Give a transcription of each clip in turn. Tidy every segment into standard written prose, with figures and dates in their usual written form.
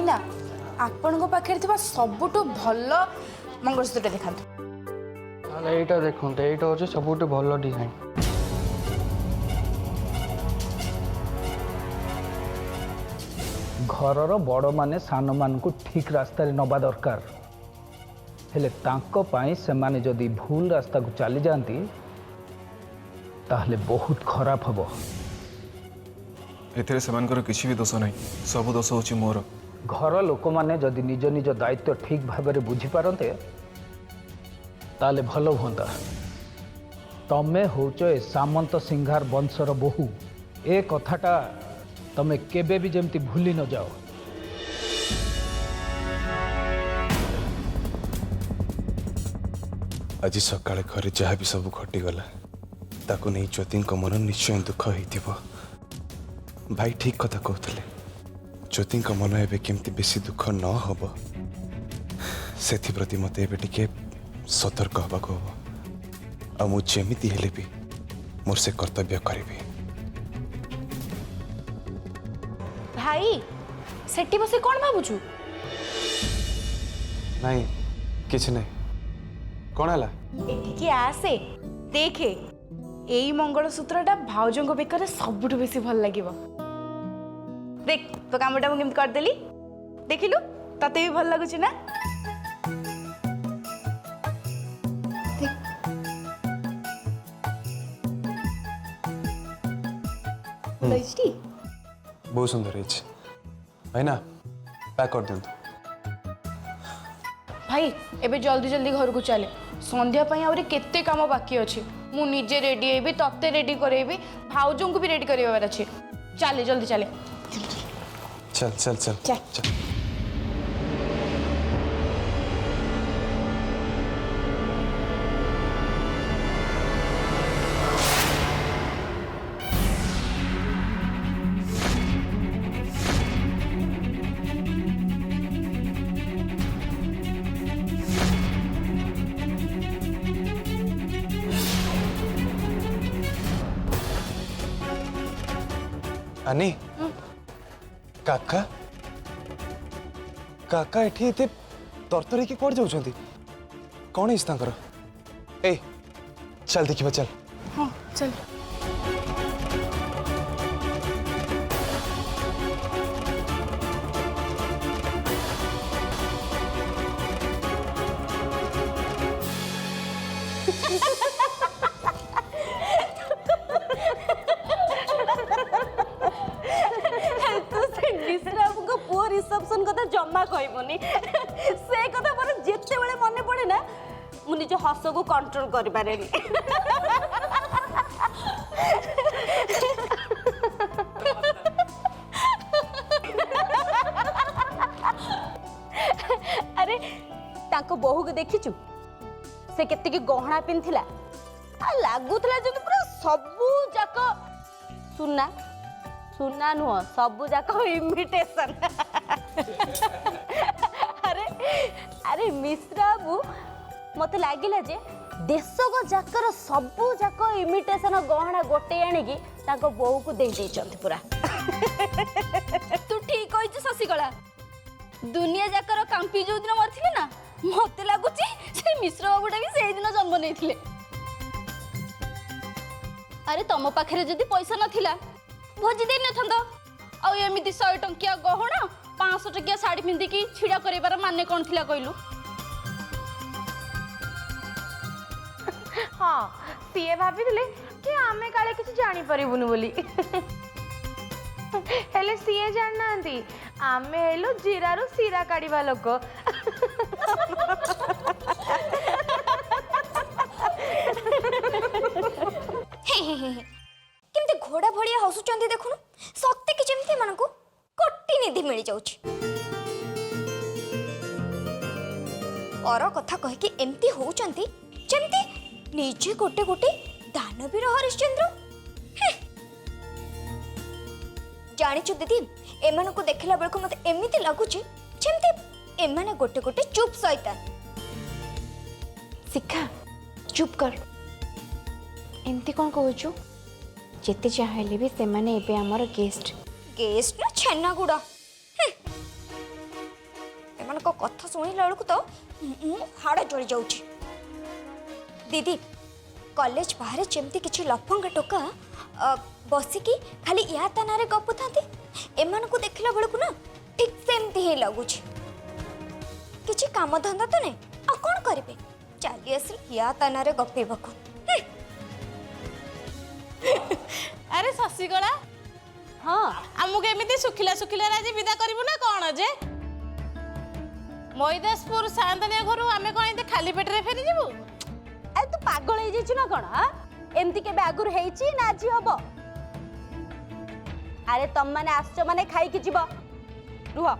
भाईना आपण को पाखे थिबा सबुटो भल मंगलसूत्र देखांतु। ताले एटा देखुंते एटा होचे सबुटो भल डिजाइन। घरर बड़ माने सान मान को ठीक रास्ता नबा दरकार हेले तांको पाई से माने जदि भूल रास्ता को चली जाती ताहले बहुत खराब हबो। एथिरे सेमानकर किछि भी दोष नहीं, सब दोष होछि मोर। घर लोक माने जदि निज निज दायित्व ठीक भाव में बुझी पारते ताले भल हुंता। तमे होच ए सामंत सिंघार वंशर बहु ए कथाटा तमे केबे भी जेमती भूली न जाओ। आज सकाळे घरे जहाँ भी सब घटीगला ताको नहीं ज्योति मन निश्चय दुख हो। भाई ठीक कथा कहते ज्योति मन एवं केमती बेसी दुख न हम से प्रति मत एवं टिके सतर्क हवाक हम आ मुझेमी हेले भी मोर से कर्तव्य करी। भाई सेठी बसे कौन भाबुछु? नहीं किछ नहीं, कौन है? एठिकी आसे देखे एई मंगलसूत्रटा भाउजों को बेकर सबुठु बेसी भल लागिबो। देख तो कामटा मु केमति कर देली देखिलु तते भी भल लागुची ना। देख लइची बहुत सुंदर है भाई ना पैक कर दिंतु। भाई एबे जल्दी जल्दी घर को चले संध्या पई आउरी केते काम बाकी अछि। मु निजे रेडी हेबी तत्ते रेडी करेबी भाउजों को भी रेडी करेबार अछि। चले जल्दी चले चल चल चल चल, चल। अनी काका काका एठी एते तरतरी के कोड जाउछंती कोन इस तांकर? ए चल देखिबा चल। हां चल। रिसेप्शन कथा जमा कहबनी से कथा मोर जेते बेले मने पड़े ना मु निज हस को कंट्रोल कर पारेनी। अरे ताको बहु को देखिचु से केते की गहना पिनथिला आ लागुतला जे पूरा सबु जाक सुना सुना नुह सबु जाक इमिटेशन। अरे अरे मिश्रा बाबू मत लगिला जे देशक जाकर सबु जाक इमिटेशन गहना गोटे आनिकी ताको बोहू को दे देइचंती पूरा। तू ठीक कहिछ शशिकला दुनिया जाकर कांपी जो दिन मरथिले ना मते लागुची से मिश्र बाबूटा भी से दिन जन्म नेथिले। अरे तम पाखरे जदी पैसा नथिला भोजी दे नथंद आ एमिति 100 टंकिया गहना 500 टंकिया साड़ी पिंदिकी छिड़ा करेबार माने कोन थिला कहलु? हाँ सीए भाभी कि आमे काले किसी जानी परिबुनु बोली हेले सीए जान नांती आमे हेलो जीरारो सीरा काढ़ीबा लोक। केमते घोड़ा भड़िया हसुचंती देखुनु सत्ते कि जेमती मानकु कोटी निधि मिल जाउची। और कथा कहे कि एमती होउचंती जेमती निजे गोटे गोटे दानवीर हरिश्चंद्र। जानिछु दीदी एमान को देखला बेलको मते एमिति लागुची जेमती एमाने गोटे गोटे चुप शैतान। शिखा चुप कर एमती कौन कहूचु जेते चाहेले भी से माने एबे हमर गेस्ट गेस्ट ना छेना गुड़ा कथा शुणिला बेलू तो हाड़ जली जाऊँ। दीदी कॉलेज बाहर जमती किसी लफंगा टोका बसिकी खाली या ताना गपु था एमान को देखला बेलू ना ठीक सेमती ही लगुच किसी काम धंदा तो नहीं आ कौन करेंगे चली आस या ताना गपेबा। अरे शशिकला हाँ आमुक एमती सुखिला सुखिला आज विदा करू ना कौन जे मैदासपुर सातनिया घर आम कौन खाली पेटे फेरी जीवु। अरे तू पागल हो जाइछु ना कौन? हाँ एमती केबे आगुर हेइछि ना आज हबो? अरे तम माने आसचो माने खाई कि जीव रुह।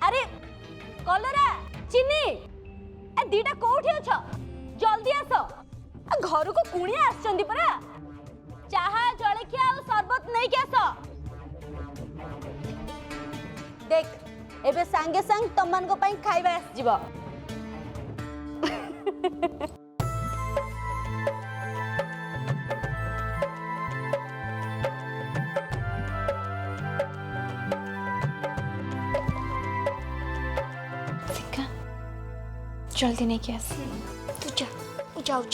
अरे कलरा चिनी ए दीटा कोठी अछ जल्दी आस घर को कुणिया आछंदी परा चाहा जळखिया और शरबत नहीं के आस। देख एबे संगे संग तमन को पई खाइबा आस जीव। जल्दी नहीं किया तू जा मैं जाऊँ।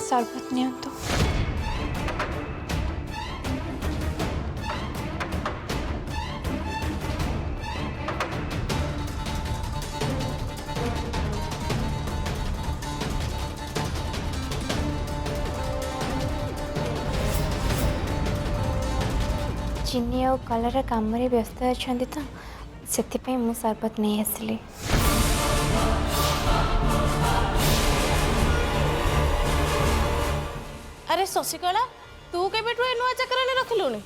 शरबत नहीं तो चिनी और कलर काम व्यस्त अच्छा तो से मु शरबत नहीं आसली। अरे शशिकला तू केबे नुआ चक्कर रखिलुनी?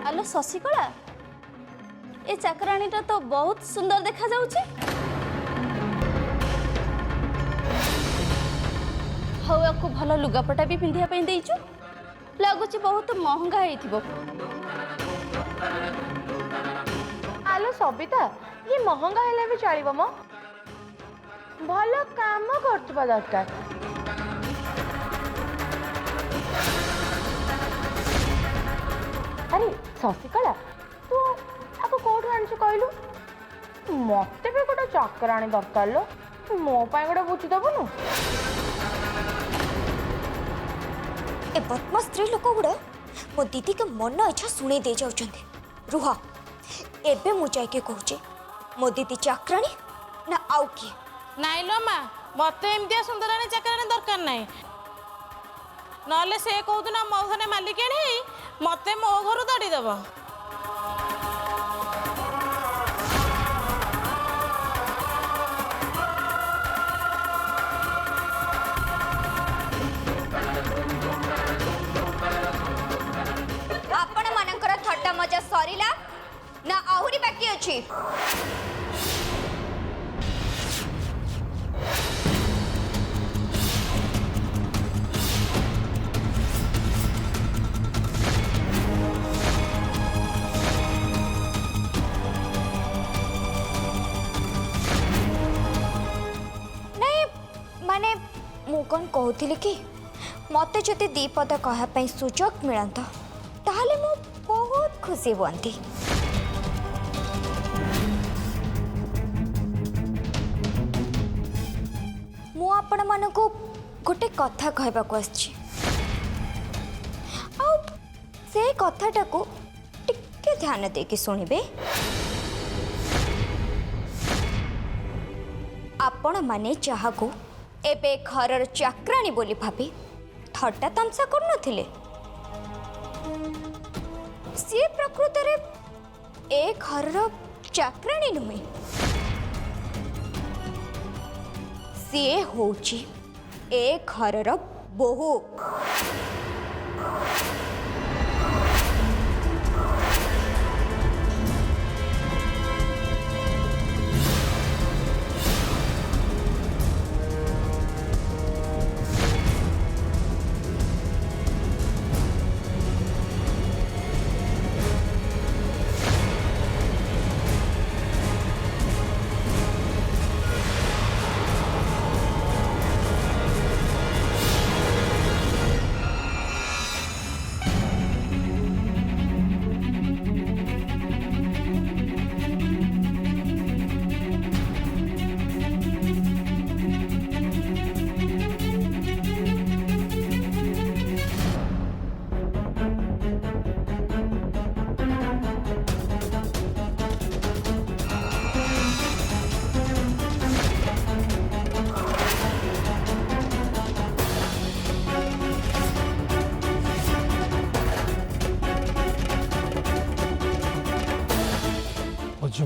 हेलो शशिकला ए चाकराणीटा तो बहुत सुंदर देखा जाउची। हौ याको भल लुगापटा भी पिंधिया पे देइछु लागुची बहुत महंगा हेइथिबो। आलो सबिता ये महंगा हेले भी चलिबो मो भल काम करतबा दरकार। अरे शशिकला तू आको कोठु आनछु कहलु मते भी गोटे चाकराणी दरकार लो मो पाई गोटे बुझी दबनु। ए बदमाश स्त्री लोक गुड़ा मो दीदी के मन इच्छा शुणी दे जाउछन्ते। रुह एबे मु जाके कहूचे मो दीदी चाकराणी ना आउ की नाई लो माँ मत एमती सुंदराणी चाकराणी दरकार नाई नले से कहूना मो घरे मालिकाणी मते मो घर दड़ी दब। आपण मानकर थट्टा मजा सरीला ना आहुरी बाकी अछि। माने मु कौन कहूली कि मत जदि दी पद कहवाई सुजोग मिलता ताहले मु बहुत खुशी बनती। मु आपण मानकु गोटे कथा कहबाकू आछि आ से कथाटा को टिके ध्यान देके सुनिबे। आपण माने जहाको एबे घरर चाकराणी बोली भाबी थट्टा तमसा कर नथिले सी प्रकृत रे ए घरर चाकराणी नुहे सी होची ए घरर बोहू।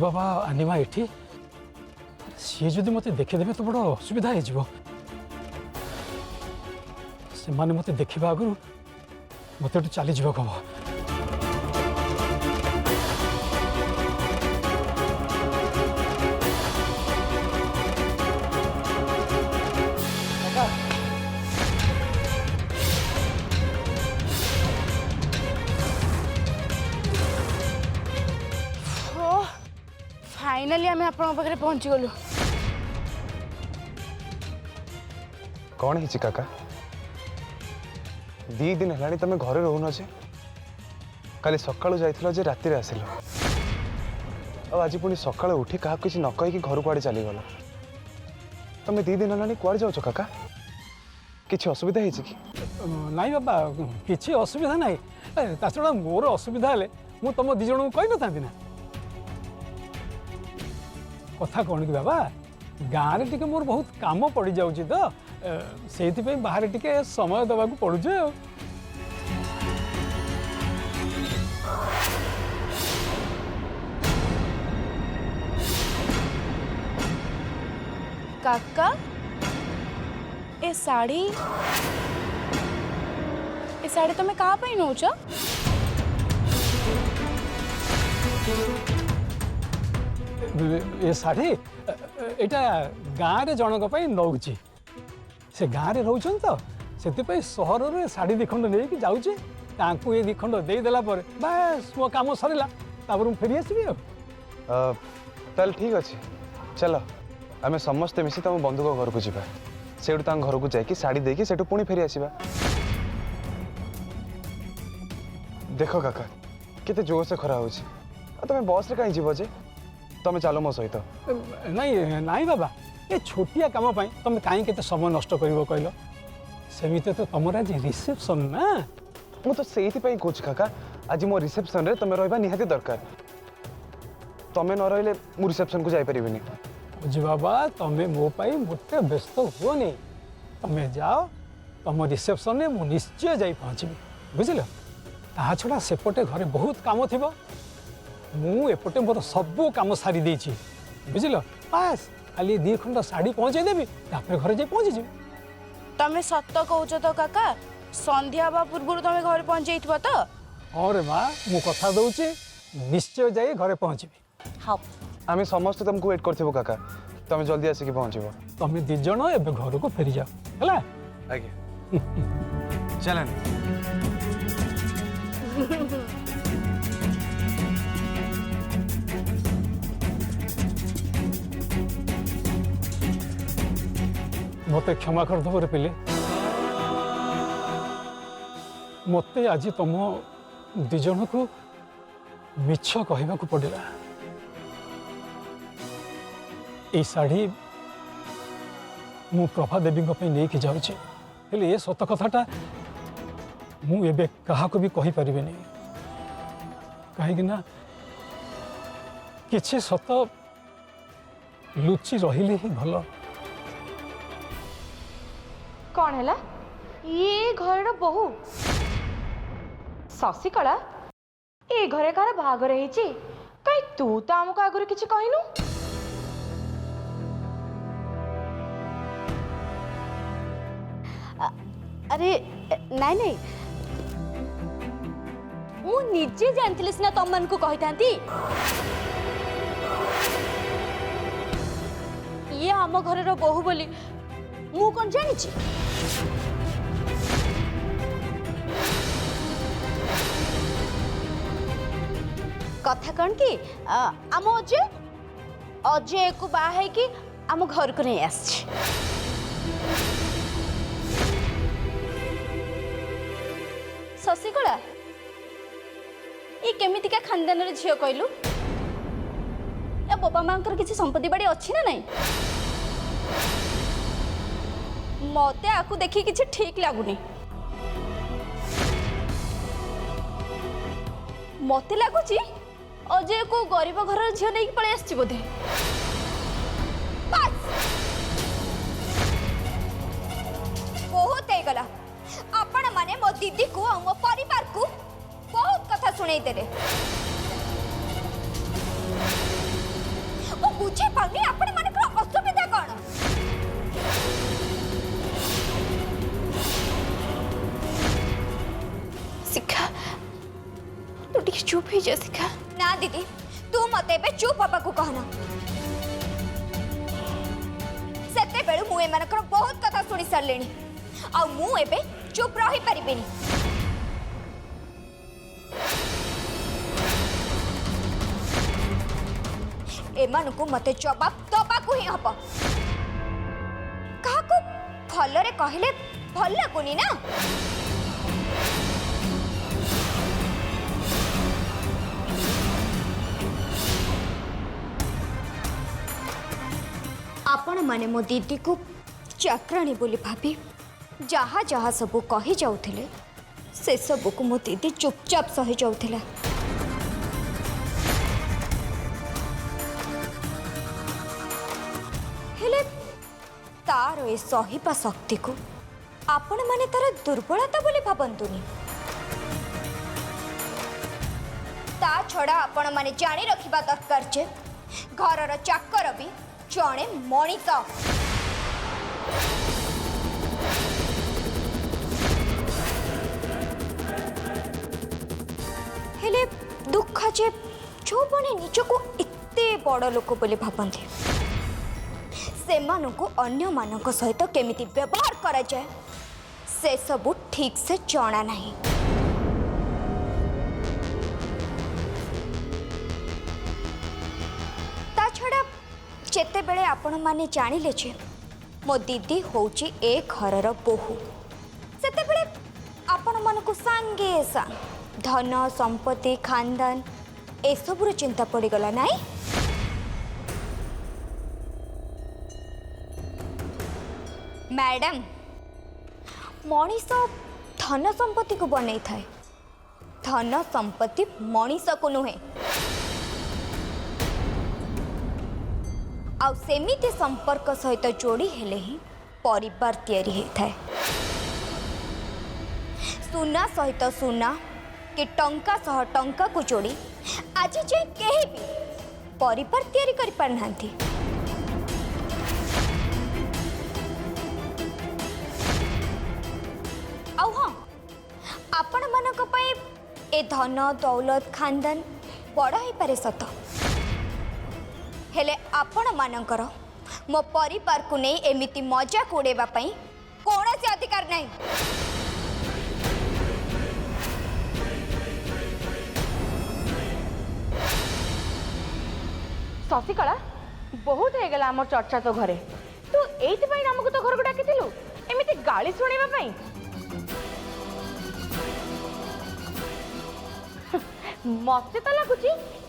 बाबा आनिमा एठी सी जदि मते देखिदेबे तो बड़ असुविधा हो से माने मते देखिबा आगु मते चली जीवा कब फाइनाली आम आप पहुंची गलु। कौन है काका दी दिन है तुम घरे रोन जे काली सकाळु जाइथिलो जे राति रे आसिलो आज पुणी सकाळु उठी क्या किसी न कही घर कुआड़े चलीगल तुम दी दिन है कुआड़े जाओ काका किसी असुविधा है कि नाई बाबा किसी असुविधा ना छड़ा मोर असुविधा हेले मु तुम दी जन को कही न था कथा कौन कि बाबा गाँव टे मोर बहुत काम पड़ जाऊँगी तो से बाहर टे समय दबा पड़ुचे काका ए साड़ी तुम्हें कहाँ पे नौच ये शाढ़ी यहाँ गाँव में जनक नौची से गाँव में रोचन तो से सहर में शाढ़ी दिखंड नहीं जाऊँचे ये दिखंड देदेला बस मो कम सरला फेरी आसबि ताल ठीक अच्छे चलो आम समस्ते मिसी तुम बंधु घर को जावा से घर को जाकि शाढ़ी देकी से पुणी फेरी आसवा देख काका केते जोर से खरा होची तुम बस रे कहीं जीव जे तुम चलो मो सहित नहीं नहीं बाबा ये छोटिया काम तुम कहीं केते समय नष्ट कर कहल सेमिते तो तुम आज रिसेप्शन ना मु तो से कहूँ काका आज मो रिसेप्शन रे तुम रहा निहाती दरकार तुम न रही मु रिसेप्शन को जापर बुझी बाबा तुम्हें मो पाई मोटे व्यस्त हुओ नहीं तुम्हें जाओ तुम रिसेप्शन में मु निश्चय जा पहुँचबी बुझल ता छड़ा सेपटे घरे बहुत काम थी मुझे मोर सबू कम सारी देछि बुझल बस खाली 2 खंड साड़ी पहुँचे देवी तापर घर जा पहुँची जी तमें सत कहूच तो काका संध्या हवा पूर्व तुम घर पहुँच तो हाँ रे माँ मु कथा दौची निश्चय जाई घरे पहुँचबी हाँ आम समस्त तुमको वेट करथिबो काका तुम जल्दी आसिक पहुँचब तुम 2 जन एबे घर को फेरी जाओ है आज्ञा चलन मते क्षमा कर दो रे पिले मते आज तुम 2 जन को मिछ कहवा को पड़ा ये शाढ़ी मु प्रभा देवी नहीं जाऊँगी ये सत कथाटा मुझे क्या भी कहीपर कहीं किसी सत लुचि रही ही भल कौन है ये घर बहु शशिकला ये घरे कार बाहागर कहीं तू तो आमको आगुरी किसी कहनु अरे नाई नाई मु निजे जानथिले सिना तम मन को कहि थांती ये आम घर रो बहु बोली मु कोन जानि छी कथा कौन कि आम अजय अजय को बाहे कि आम घर को नहीं आस शशिकला ये केमितिका खानदान रे झियो कहलु या बाबा मांकर किसी संपत्ति बाड़ी अच्छी ना नहीं मते आकु देखी किसी ठीक लगुनी मते लगुची अजय को गरीब घर झियो नहीं पड़े आसची बोधे बहुत है गला आपण माने मो दीदी को और मो परिवार को बहुत कथा सुनाई देले बुझे पाउनी आपण मानकर असुविधा कौन। शिखा तू टिके चुप ही जा शिखा। ना दीदी तू मते बे चुप हवा को कहना। सेते बेलु मु एमानकर बहुत कथा सुनी सरलेनी आ मु एबे चुप रही परिबिनी। एमानकु मते जवाब दबाकु ही हब। काहाकु भलरे कहले भल लागुनी ना। आपण माने मो दीदी को चाकराणी बोली भाभी जहाँ जहाँ सबू कही जाउथिले से सबू को मो दीदी चुपचाप सही जाउथिला। हेले तार ए सहिपा शक्ति को आपण माने तार दुर्बलता बोली भाबंतुनी। ता छड़ा आपण माने जानी रखिबा दरकार जे घरर चाकर भी जणे मणिष। हेले दुख जे जो बने निजको इत्ते बड़ लोक बोली भाबंती सेमानकु अन्य मानक सहित केमिति व्यवहार करा जाए से सबु ठीक से जଣା नहीं। ता छड़ा जेते बेले आपण माने जानिले जे मो दीदी होची ए घरर बोहू सेते बेले आपण मानकु सांगे सांग धन संपत्ति खानदान ए सबुर चिंता पड़ी गला नाई। मैडम मनीष धन संपत्ति को बनै थाए धन संपत्ति मनीष को नुहे। आउ सेमिति संपर्क सहित जोड़ी हेले ही परिवार तैयारी होता है। सुना सहित सुना कि टंका सह टंका को जोड़ी आज जाए केही भी परिवार तैयारी करि पार नांती। आउ हाँ आपण मानक पई ए धन दौलत खानदान बड़ हो पारे सत हेले आपण मानकर मो परिवार को नहीं एमिति मजाक उड़ेबा पई कौनसी अधिकार नहीं। शशिकला बहुत हो गला आम चर्चा तो घरे तू एइथि आमको तो घर को डाकिथिलु एमिति गाली सुनेबा पई। मते तो लगुची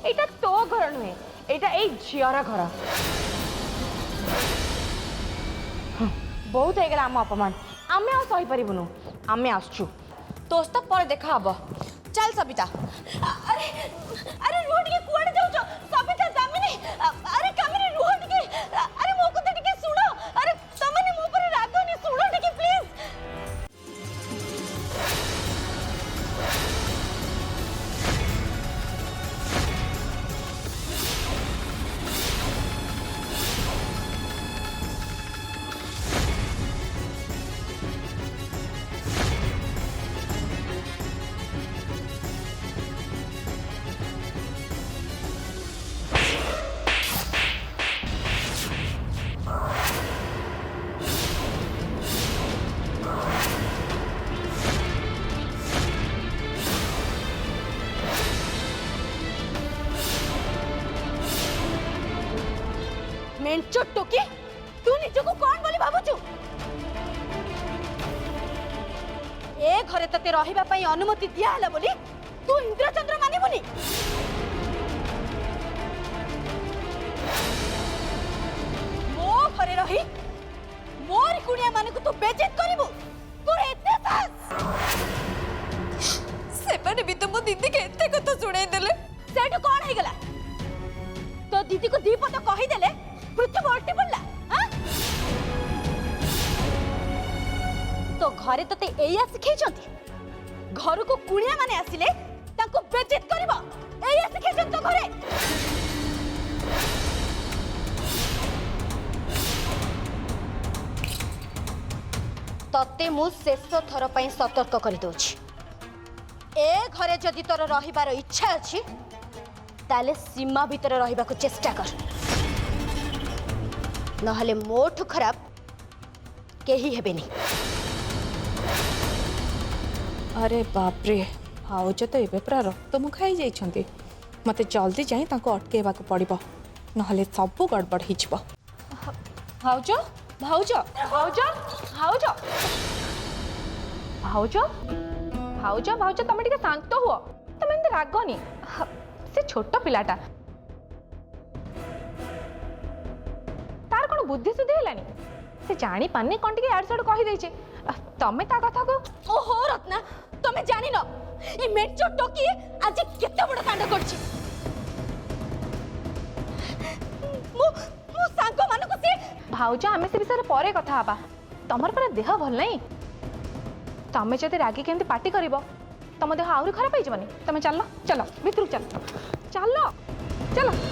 एटा तो घर नुहे एटा ए झियर घर। बहुत हो गला आम अपमान आमे आ सही परिबुनु आमे आसछु तोस तक पर देखा हबो। चल सबिता। अरे अरे रुह टिके कुआडे जाउछ सबिता दामिनी अरे कामिनी रुह टिके अरे मो को टिके सुनो अरे तमने मो पर रागोनी सुनो टिके प्लीज। मेंचो टोकी तू निजको कौन बोली भाबुचु ए घरे तते रहिबा पई अनुमति दिया हला बोली तू इंद्रचंद्र मानिबुनी। मो घरे रही मोर कुनिया माने को तू बेइज्जत करिबु तोर एते साहस सेपने भी तो मो दीदी के एते कथा सुनाई देले सेठ कौन हे गला तो दीदी को दी पद कहि देले पृथ्वी उल्टी पड़ला। तो घरे तते एया सिखै छथि घर को कुणिया माने आसिले ताको बेइज्जत करबो एया सिखै छथि तो घरे। तते मु शेष थर पर सतर्क कर दूची ए घरे जदि तोर रहिबार इच्छा अछि ताले सीमा भीतर रहिबा को चेष्टा कर नहले मोठु खराब केही हेबेनी। अरे बाप रे भाउज तो एबे पूरा रक्त मुख खाई जाइछंती मते जल्दी जाई ताको अटकेबा को पड़िबो नहले सब गड़बड़ हिजबो। भाउज भाउज भाउज भाउज भाउज भाउज भाउज तमे टिके शांत हुओ तमे एंत रागनी से छोट पिलाटा तार कोन बुद्धि सुधि हेलानी से जानी पानी कोन टिके यार सड कहि दैछे तमे ता कथा को ओहो रत्ना तमे जानि न ए मेचो टोकी आज केते बड़ कांड करछि मु सांको मानको से भाउज आमे से विषय परे कथा हबा तमर पर देह भल नहीं तमे जदि रागी केमती पार्टी करिवो तम देह आउरी खराब होई जबनी तमे चलो चलो भितरु चलो चलो चलो